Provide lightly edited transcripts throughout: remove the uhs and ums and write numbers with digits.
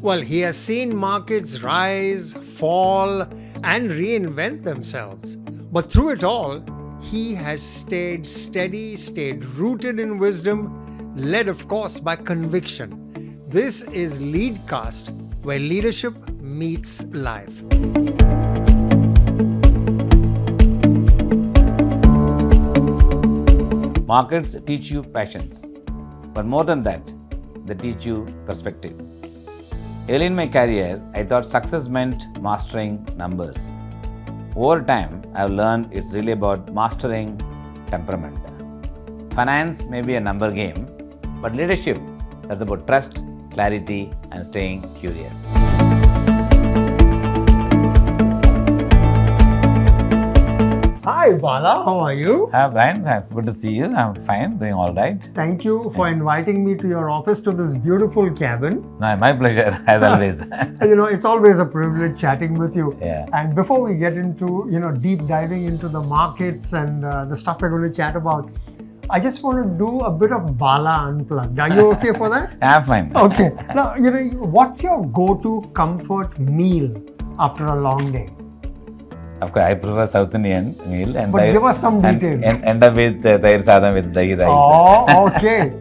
Well, he has seen markets rise, fall, and reinvent themselves. But through it all, he has stayed steady, stayed rooted in wisdom, led, of course, by conviction. This is Leadcast, where leadership meets life. Markets teach you patience, but more than that, they teach you perspective. Early in my career, I thought success meant mastering numbers. Over time, I've learned it's really about mastering temperament. Finance may be a number game, but leadership, that's about trust, clarity, and staying curious. Hi, Bala. How are you? Hi, Brian. Good to see you. I'm fine, doing all right. Thank you for inviting me to your office, to this beautiful cabin. No, my pleasure, as always. It's always a privilege chatting with you. Yeah. And before we get into, deep diving into the markets and the stuff we're going to chat about, I just want to do a bit of Bala Unplugged. Are you okay for that? I'm fine. Okay. Now, what's your go-to comfort meal after a long day? Of course, I prefer South Indian meal. But give us some details. And end up with Tahir Sadam with dahi rice. Oh, okay.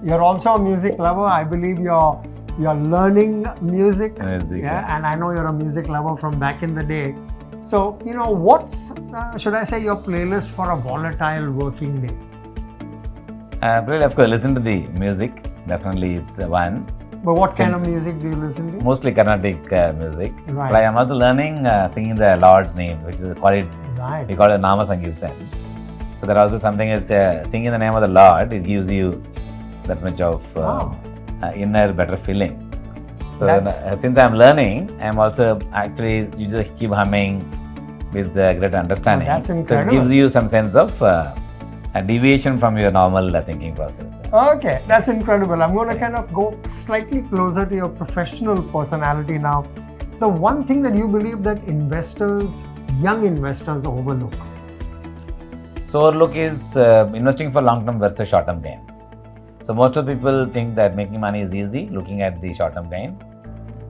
You're also a music lover. I believe you're learning music. Yeah. And I know you're a music lover from back in the day. So, what's, should I say, your playlist for a volatile working day? Well, of course, listen to the music. Definitely, it's one. But what kind of music do you listen to? Mostly Carnatic music. Right. But I am also learning singing the Lord's name, which is we call it Nama Sankirtan. So there also something is singing the name of the Lord. It gives you that much of inner better feeling. So since I am learning, I am also actually you just keep humming with great understanding. That's incredible. So it gives you some sense of a deviation from your normal thinking process. Okay, that's incredible. I'm going to kind of go slightly closer to your professional personality now. The one thing that you believe that young investors overlook? So overlook is investing for long-term versus short-term gain. So most of the people think that making money is easy, looking at the short-term gain.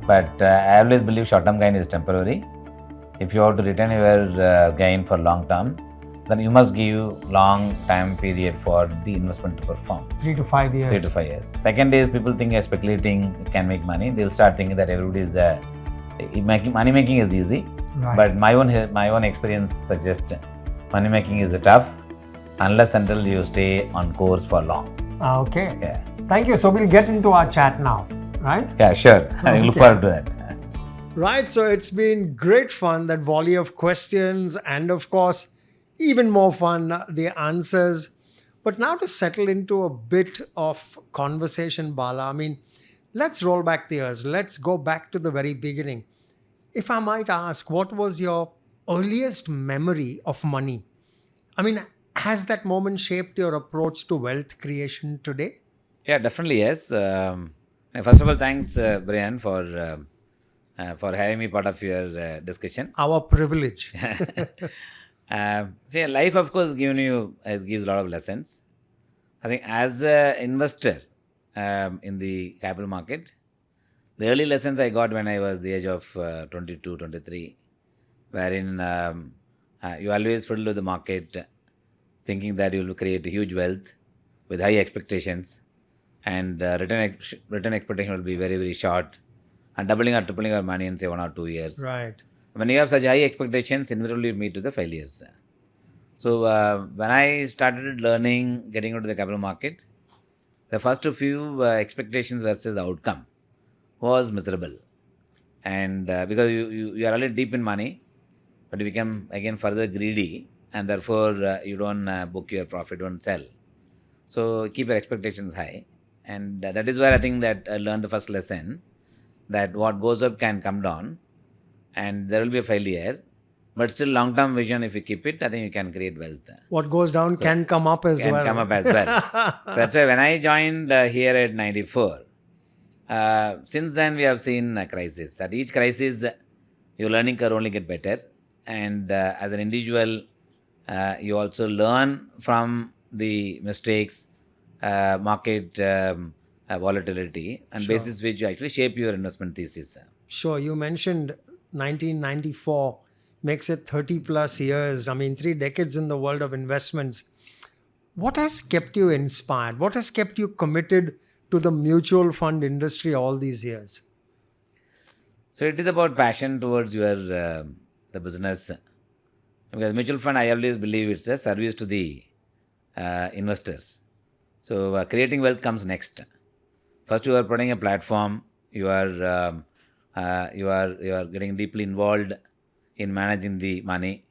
But I always believe short-term gain is temporary. If you have to retain your gain for long-term, then you must give long time period for the investment to perform. 3 to 5 years. 3 to 5 years. Second is people think speculating can make money. They'll start thinking that everybody is money making is easy. Right. But my own experience suggests money making is tough unless until you stay on course for long. Okay. Yeah. Thank you. So we'll get into our chat now, right? Yeah, sure. I look forward to that. Right. So it's been great fun, that volley of questions, and of course, even more fun, the answers. But now to settle into a bit of conversation, Bala, let's roll back the years. Let's go back to the very beginning. If I might ask, what was your earliest memory of money? Has that moment shaped your approach to wealth creation today? Yeah, definitely yes. First of all, thanks, Brian, for having me part of your discussion. Our privilege. Life, of course, gives a lot of lessons. I think as an investor in the capital market, the early lessons I got when I was the age of 22, 23, wherein you always fiddle with the market, thinking that you will create huge wealth with high expectations, and return expectation will be very, very short, and doubling or tripling your money in say 1 or 2 years. Right. When you have such high expectations, inevitably you meet with the failures. So when I started learning, getting into the capital market, the first few expectations versus the outcome was miserable. And because you are already deep in money, but you become again further greedy, and therefore you don't book your profit, don't sell. So keep your expectations high. And that is where I think that I learned the first lesson, that what goes up can come down, and there will be a failure, but still long-term vision, if you keep it, I think you can create wealth. What goes down can come up as well. Can come up as well. So that's why when I joined here at 94, since then we have seen a crisis. At each crisis, your learning curve only get better, and as an individual, you also learn from the mistakes, market volatility, and Sure. basis which you actually shape your investment thesis. Sure, you mentioned 1994 makes it 30 plus years. I mean, 3 decades in the world of investments. What has kept you inspired? What has kept you committed to the mutual fund industry all these years? So it is about passion towards your the business. Because mutual fund, I always believe it's a service to the investors. So creating wealth comes next. First, you are putting a platform. You are getting deeply involved in managing the money.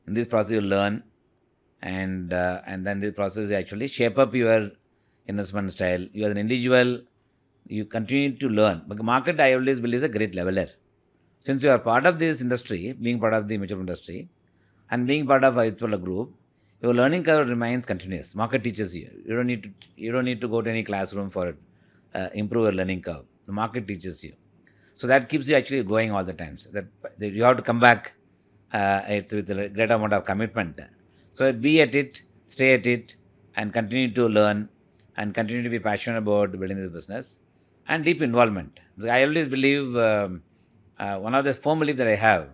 In this process, you learn, and then this process you actually shape up your investment style. You as an individual, you continue to learn. But the market, I always believe, is a great leveler. Since you are part of this industry, being part of the mutual fund industry, and being part of AdityaBirlaGroup, your learning curve remains continuous. Market teaches you. You don't need to go to any classroom for improve your learning curve. The market teaches you. So that keeps you actually going all the times. That you have to come back with a great amount of commitment. So be at it, stay at it, and continue to learn, and continue to be passionate about building this business, and deep involvement. I always believe one of the firm belief that I have,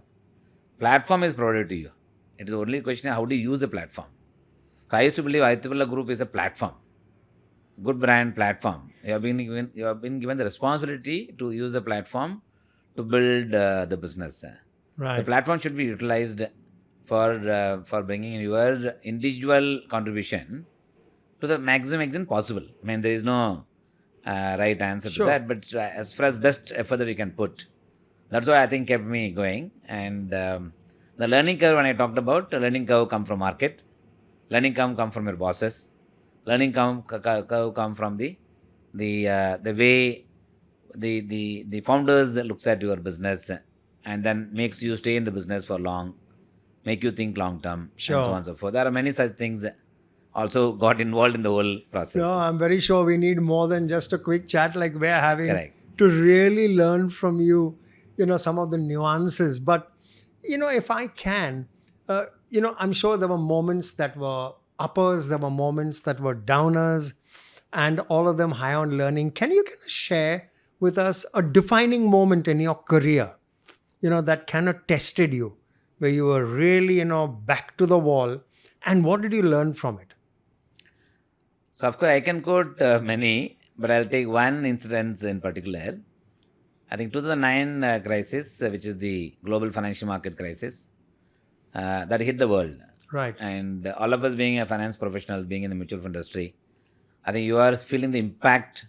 platform is provided to you. It is only a question of how do you use the platform. So I used to believe AdityaBirlaGroup is a platform, good brand platform. You have been given the responsibility to use the platform to build the business. Right. The platform should be utilized for bringing in your individual contribution to the maximum extent possible. I mean, there is no right answer Sure. to that, but as far as best effort that you can put, that's why I think kept me going. And the learning curve, when I talked about, the learning curve come from market, learning curve come from your bosses, learning curve come from the way the founders looks at your business, and then makes you stay in the business for long, make you think long term, Sure. and so on and so forth. There are many such things also got involved in the whole process. No, I'm very sure we need more than just a quick chat like we're having Correct. to really learn from you, some of the nuances. But, if I can, I'm sure there were moments that were uppers, there were moments that were downers, and all of them high on learning. Can you kind of share with us a defining moment in your career, that kind of tested you, where you were really, back to the wall, and what did you learn from it? So, of course, I can quote many, but I'll take one incident in particular. I think 2009 crisis, which is the global financial market crisis, that hit the world. Right. And all of us being a finance professional, being in the mutual fund industry, I think you are feeling the impact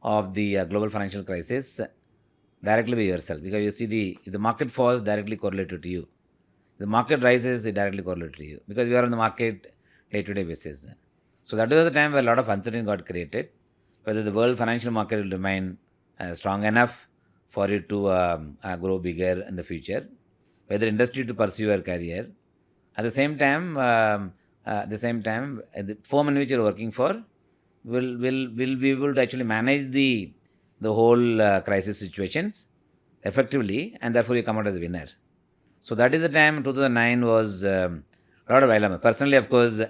of the global financial crisis directly by yourself, because you see if the market falls, directly correlated to you. The market rises, it directly correlated to you, because we are on the market day-to-day basis. So that was the time where a lot of uncertainty got created, whether the world financial market will remain strong enough for it to grow bigger in the future, whether industry to pursue your career. At the same time, the firm in which you are working for will be able to actually manage the whole crisis situations effectively, and therefore you come out as a winner. So that is the time. 2009 was a lot of dilemma. Personally, of course,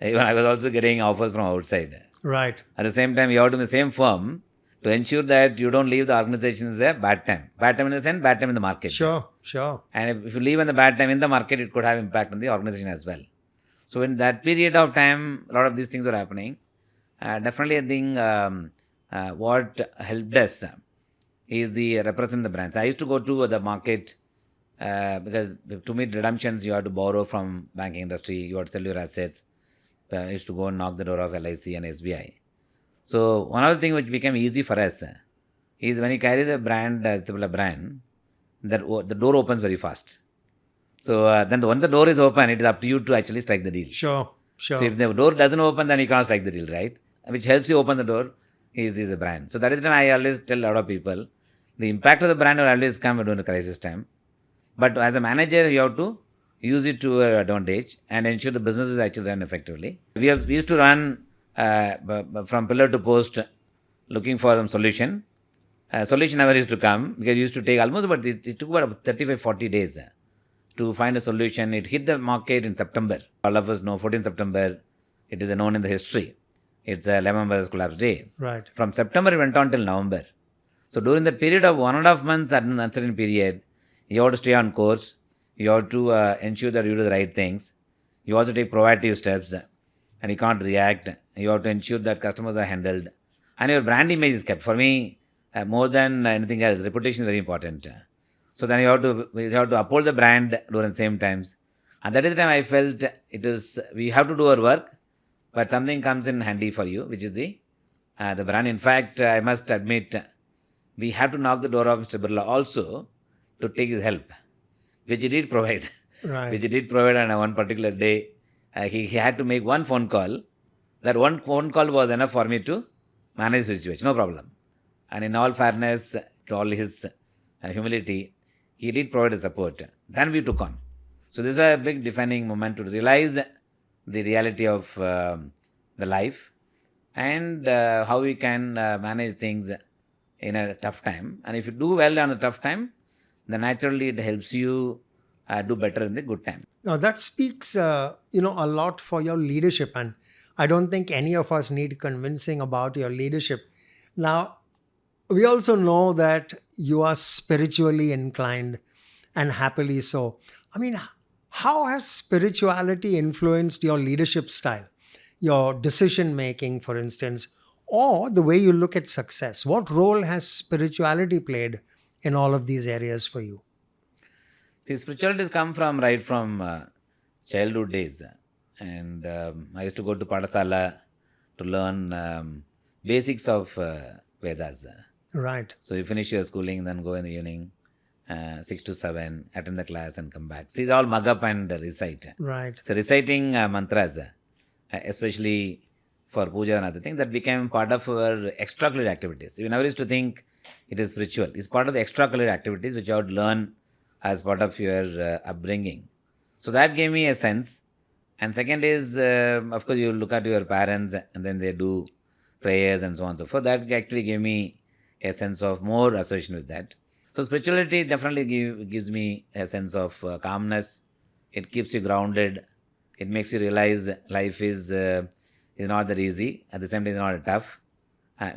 even I was also getting offers from outside. Right. At the same time, you have to be in the same firm to ensure that you don't leave the organization in a bad time. Bad time in the sense, bad time in the market. Sure. And if you leave in the bad time in the market, it could have impact on the organization as well. So in that period of time, a lot of these things were happening. Definitely, I think what helped us is the represent the brands. I used to go to the market because to meet redemptions, you have to borrow from banking industry, you have to sell your assets. I used to go and knock the door of LIC and SBI. So one of the things which became easy for us is when you carry the brand, the brand, the door opens very fast. So then when the door is open, it is up to you to actually strike the deal. Sure. So if the door doesn't open, then you can't strike the deal, right? Which helps you open the door is a brand. So that is why I always tell a lot of people, the impact of the brand will always come during the crisis time. But as a manager, you have to use it to your advantage and ensure the business is actually run effectively. We used to run from pillar to post looking for some solution. Solution never used to come because it used to take almost about, it took about 35-40 days to find a solution. It hit the market in September. All of us know 14 September, it is known in the history. It's a Lehman Brothers collapse day. Right. From September, it went on till November. So during the period of 1.5 months, uncertain period, you have to stay on course. You have to ensure that you do the right things. You also take proactive steps, and you can't react. You have to ensure that customers are handled, and your brand image is kept. For me, more than anything else, reputation is very important. So then you have to uphold the brand during the same times. And that is the time I felt we have to do our work, but something comes in handy for you, which is the brand. In fact, I must admit, we have to knock the door of Mr. Birla also to take his help, which he did provide. Right. Which he did provide on one particular day. He had to make one phone call. That one phone call was enough for me to manage the situation, no problem. And in all fairness, to all his humility, he did provide the support. Then we took on. So this is a big defining moment to realize the reality of the life and how we can manage things in a tough time. And if you do well on a tough time, then naturally it helps you do better in the good time. Now that speaks, a lot for your leadership, and I don't think any of us need convincing about your leadership. Now, we also know that you are spiritually inclined, and happily so. I mean, how has spirituality influenced your leadership style, your decision making, for instance, or the way you look at success? What role has spirituality played in all of these areas for you? See, spirituality has come from right from childhood days. And I used to go to Padasala to learn basics of Vedas. Right. So you finish your schooling, then go in the evening, 6 to 7, attend the class and come back. See, it's all mug up and recite. Right. So reciting mantras, especially for puja and other things, that became part of our extracurricular activities. We never used to think it is spiritual. It's part of the extracurricular activities which I would learn as part of your upbringing. So that gave me a sense. And second is, of course, you look at your parents and then they do prayers and so on and so forth. That actually gave me a sense of more association with that. So spirituality definitely gives me a sense of calmness. It keeps you grounded. It makes you realize life is not that easy. At the same time, it's not tough.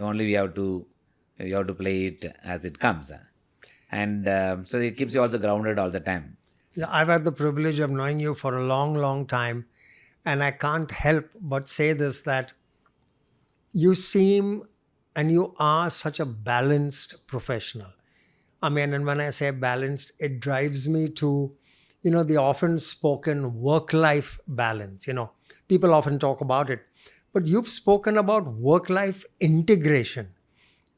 Only we have to play it as it comes. And so it keeps you also grounded all the time. Yeah, I've had the privilege of knowing you for a long, long time. And I can't help but say this, that you seem and you are such a balanced professional. I mean, and when I say balanced, it drives me to, the often spoken work-life balance. People often talk about it, but you've spoken about work-life integration,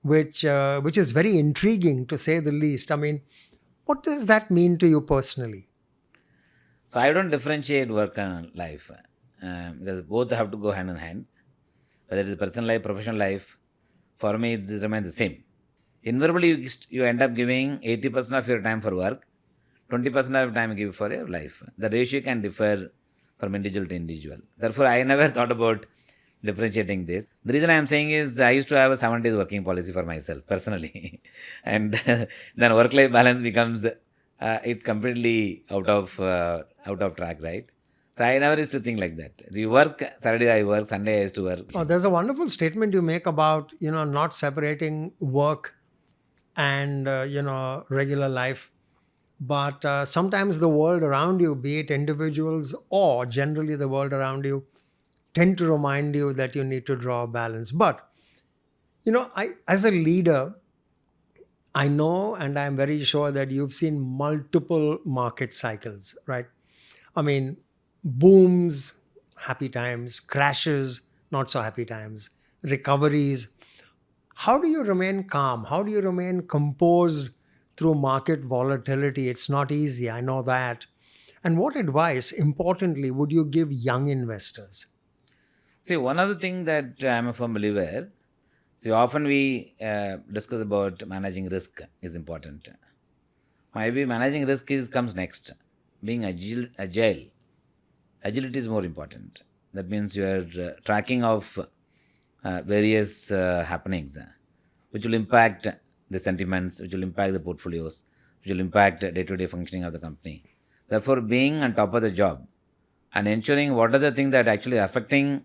which is very intriguing to say the least. I mean, what does that mean to you personally? So I don't differentiate work and life because both have to go hand in hand. Whether it is personal life, professional life, for me it remains the same. Invariably, you end up giving 80% of your time for work, 20% of time you give for your life. The ratio can differ from individual to individual. Therefore, I never thought about differentiating this. The reason I am saying is I used to have a 7 days working policy for myself personally. And then work-life balance becomes, it's completely out of track, right? So I never used to think like that. You work, Saturday I work, Sunday I used to work. Oh, there's a wonderful statement you make about, not separating work and, regular life. But sometimes the world around you, be it individuals or generally the world around you, tend to remind you that you need to draw a balance. But, as a leader, I know and I'm very sure that you've seen multiple market cycles, right? I mean, booms, happy times, crashes, not so happy times, recoveries. How do you remain calm? How do you remain composed through market volatility? It's not easy, I know that. And what advice, importantly, would you give young investors? See, one other thing that I'm a firm believer, often we discuss about managing risk is important. Maybe managing risk comes next. Being agile. Agility is more important. That means you are tracking of various happenings, which will impact the sentiments, which will impact the portfolios, which will impact day-to-day functioning of the company. Therefore, being on top of the job and ensuring what are the things that actually affecting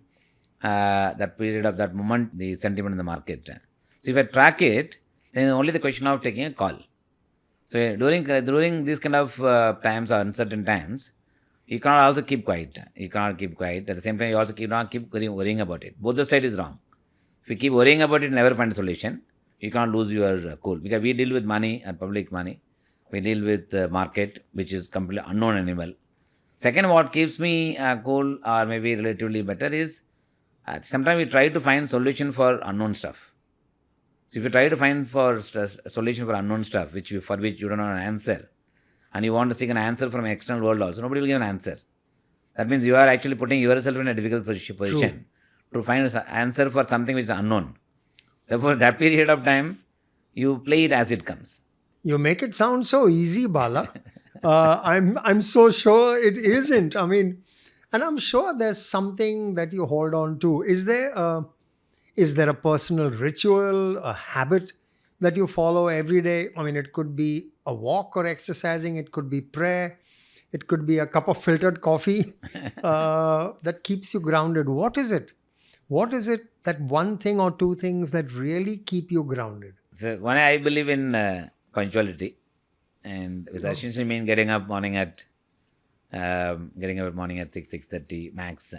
that period of that moment, the sentiment in the market. So if I track it, then only the question of taking a call. So during these kind of times or uncertain times, you cannot also keep quiet. You cannot keep quiet. At the same time, you also cannot keep worrying about it. Both the side is wrong. If you keep worrying about it, never find a solution. You can't lose your cool. Because we deal with money and public money. We deal with the market, which is completely unknown animal. Second, what keeps me cool or maybe relatively better is sometimes we try to find solution for unknown stuff. So if you try to find a solution for unknown stuff, for which you don't know an answer, and you want to seek an answer from an external world also, nobody will give an answer. That means you are actually putting yourself in a difficult position to find an answer for something which is unknown. Therefore, that period of time, you play it as it comes. You make it sound so easy, Bala. I'm so sure it isn't. I mean, and I'm sure there's something that you hold on to. Is there a personal ritual, a habit that you follow every day? I mean, it could be a walk or exercising. It could be prayer. It could be a cup of filtered coffee that keeps you grounded. What is it? What is it, that one thing or two things that really keep you grounded? So one, I believe in punctuality, and which essentially means getting up morning at 6:30 max.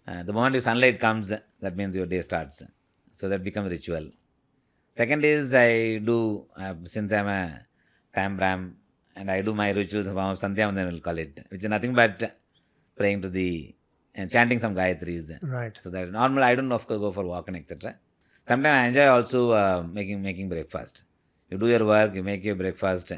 The moment the sunlight comes, that means your day starts. So that becomes ritual. Second is I do, since I'm a Temperament, and I do my rituals of Sandhya, then we'll call it, which is nothing but praying to and chanting some Gayatris. Right. So that normally I don't of course go for walk and etc. Sometimes I enjoy also making breakfast. You do your work, you make your breakfast.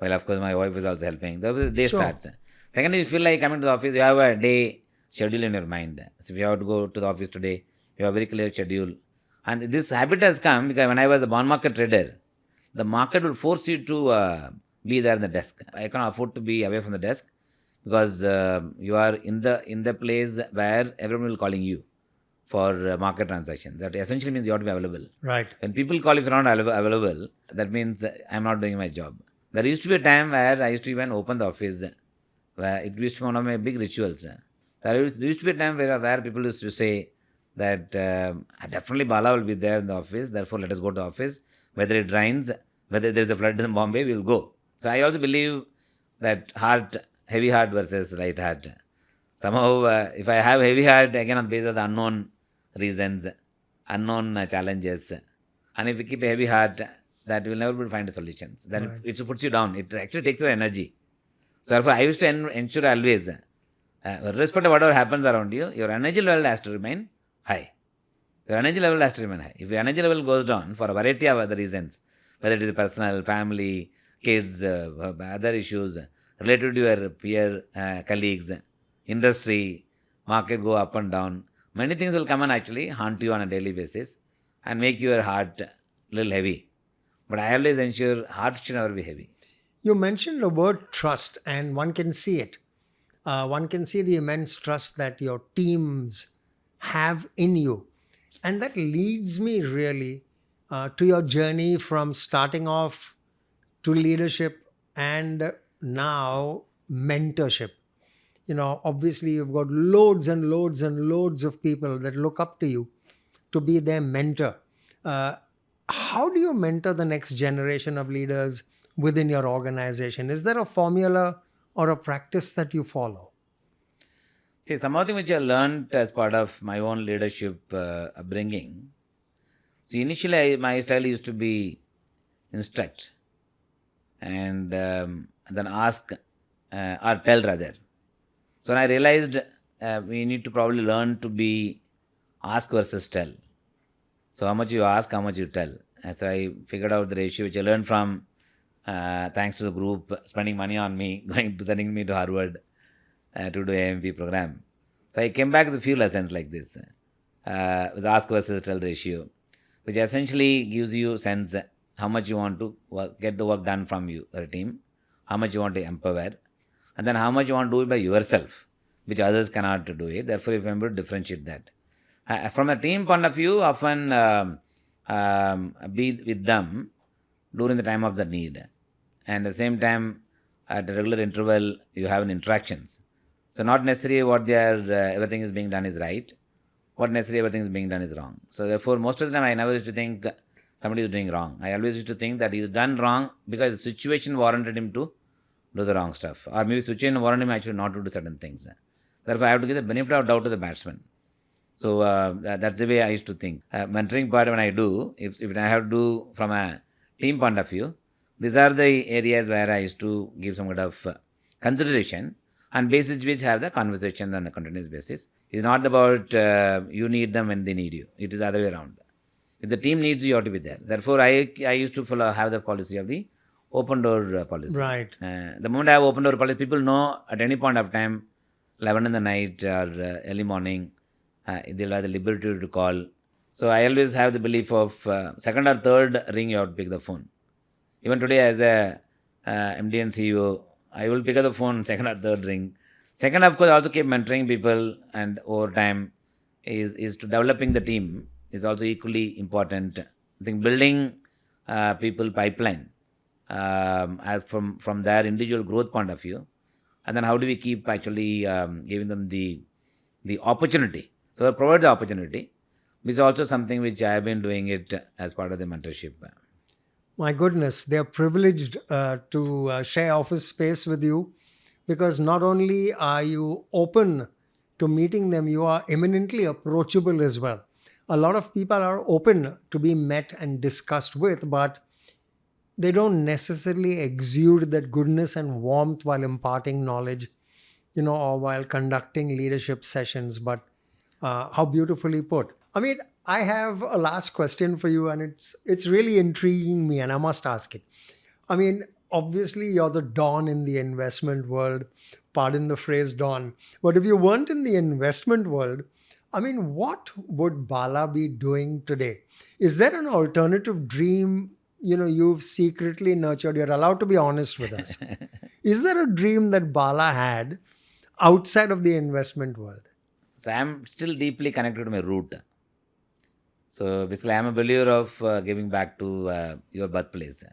Well, of course, my wife is also helping. The day starts. Second, you feel like coming to the office, you have a day schedule in your mind. So if you have to go to the office today, you have a very clear schedule. And this habit has come because when I was a bond market trader, the market will force you to be there in the desk. I cannot afford to be away from the desk because you are in the place where everyone will calling you for market transactions. That essentially means you have to be available. Right. When people call if you're not available, that means I'm not doing my job. There used to be a time where I used to even open the office, where it used to be one of my big rituals. There used to be a time where people used to say that definitely Bala will be there in the office, therefore let us go to the office. Whether it rains, whether there is a flood in Bombay, we will go. So I also believe that heavy heart versus light heart. Somehow, if I have heavy heart, again on the basis of the unknown reasons, unknown challenges, and if you keep a heavy heart, that you will never be able to find the solutions. Then it puts you down. It actually takes your energy. So therefore, I used to ensure always, irrespective of whatever happens around you, your energy level has to remain high. Your energy level has to remain high. If your energy level goes down for a variety of other reasons, whether it is personal, family, kids, other issues, related to your peer colleagues, industry, market go up and down, many things will come and actually haunt you on a daily basis and make your heart a little heavy. But I always ensure heart should never be heavy. You mentioned the word trust, and one can see it. One can see the immense trust that your teams have in you. And that leads me really to your journey from starting off to leadership and now mentorship. You know, obviously you've got loads and loads and loads of people that look up to you to be their mentor. How do you mentor the next generation of leaders within your organization? Is there a formula or a practice that you follow? See, something which I learned as part of my own leadership upbringing. So initially, my style used to be instruct and then ask or tell rather. So when I realized we need to probably learn to be ask versus tell. So how much you ask, how much you tell. And so I figured out the ratio which I learned from thanks to the group spending money on me, sending me to Harvard to do AMP program. So I came back with a few lessons like this, with ask versus tell ratio, which essentially gives you sense how much you want to get the work done from you or a team, how much you want to empower, and then how much you want to do it by yourself, which others cannot do it. Therefore, if you're able to differentiate that. From a team point of view, often be with them during the time of the need. And at the same time, at a regular interval, you have interactions. So not necessarily what they are, everything is being done is right. what necessarily everything is being done is wrong. So therefore, most of the time I never used to think somebody is doing wrong. I always used to think that he's done wrong because the situation warranted him to do the wrong stuff. Or maybe situation warranted him actually not to do certain things. Therefore, I have to give the benefit of doubt to the batsman. So that's the way I used to think. Mentoring part when I do, if I have to do from a team point of view, these are the areas where I used to give some kind of consideration and basis which have the conversation on a continuous basis. It's not about you need them when they need you. It is the other way around. If the team needs you, you have to be there. Therefore, I used to have the policy of the open door policy. Right. The moment I have open door policy, people know at any point of time, 11 in the night or early morning, they'll have the liberty to call. So I always have the belief of second or third ring, you have to pick the phone. Even today as a MD and CEO, I will pick up the phone second or third ring. Second, of course, also keep mentoring people, and over time is to developing the team is also equally important. I think building people pipeline from their individual growth point of view, and then how do we keep actually giving them the opportunity. So provide the opportunity, which is also something which I have been doing it as part of the mentorship. My goodness, they're privileged to share office space with you, because not only are you open to meeting them, you are eminently approachable as well. A lot of people are open to be met and discussed with, but they don't necessarily exude that goodness and warmth while imparting knowledge, or while conducting leadership sessions. But how beautifully put. I mean, I have a last question for you, and it's really intriguing me, and I must ask it. I mean, obviously, you're the Don in the investment world. Pardon the phrase Don. But if you weren't in the investment world, I mean, what would Bala be doing today? Is there an alternative dream, you've secretly nurtured? You're allowed to be honest with us. Is there a dream that Bala had outside of the investment world? So I'm still deeply connected to my root. So basically, I'm a believer of giving back to your birthplace.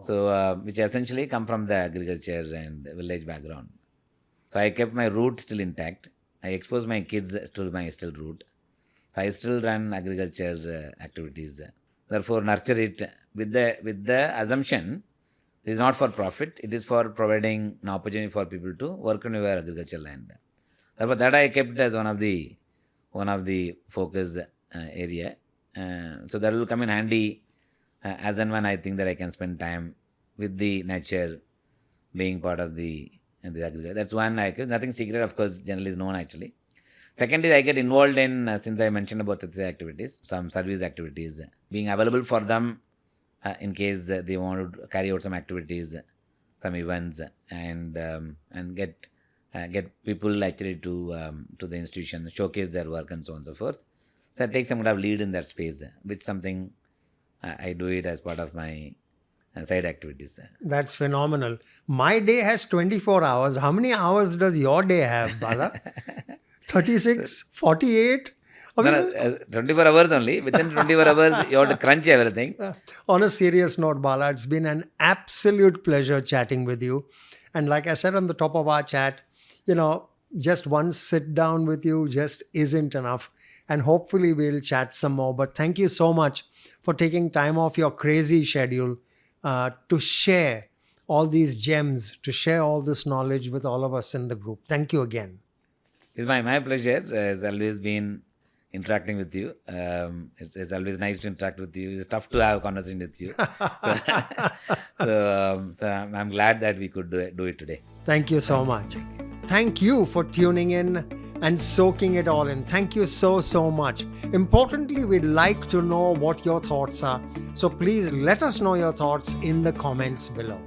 So which essentially come from the agriculture and village background. So I kept my root still intact. I exposed my kids to my still root. So I still run agriculture activities. Therefore, nurture it with the assumption it is not for profit. It is for providing an opportunity for people to work on your agricultural land. Therefore, that I kept as one of the focus area. So that will come in handy as and when I think that I can spend time with the nature, being part of the agriculture. That's one. Nothing secret, of course, generally is known actually. Second is I get involved in, since I mentioned about such activities, some service activities, being available for them in case they want to carry out some activities, some events, and get people actually to the institution, showcase their work and so on and so forth. So I take some kind of lead in that space, which something I do it as part of my side activities. That's phenomenal. My day has 24 hours. How many hours does your day have, Bala? 36? 48? I mean, 24 hours only. Within 24 hours, you have to crunch everything. On a serious note, Bala, it's been an absolute pleasure chatting with you. And like I said on the top of our chat, just one sit down with you just isn't enough. And hopefully we'll chat some more. But thank you so much for taking time off your crazy schedule to share all these gems, to share all this knowledge with all of us in the group. Thank you again. It's my pleasure. It's always been interacting with you. It's always nice to interact with you. It's tough to have a conversation with you. So I'm glad that we could do it today. Thank you so much. Thank you for tuning in and soaking it all in. Thank you so much. Importantly, we'd like to know what your thoughts are. So please let us know your thoughts in the comments below.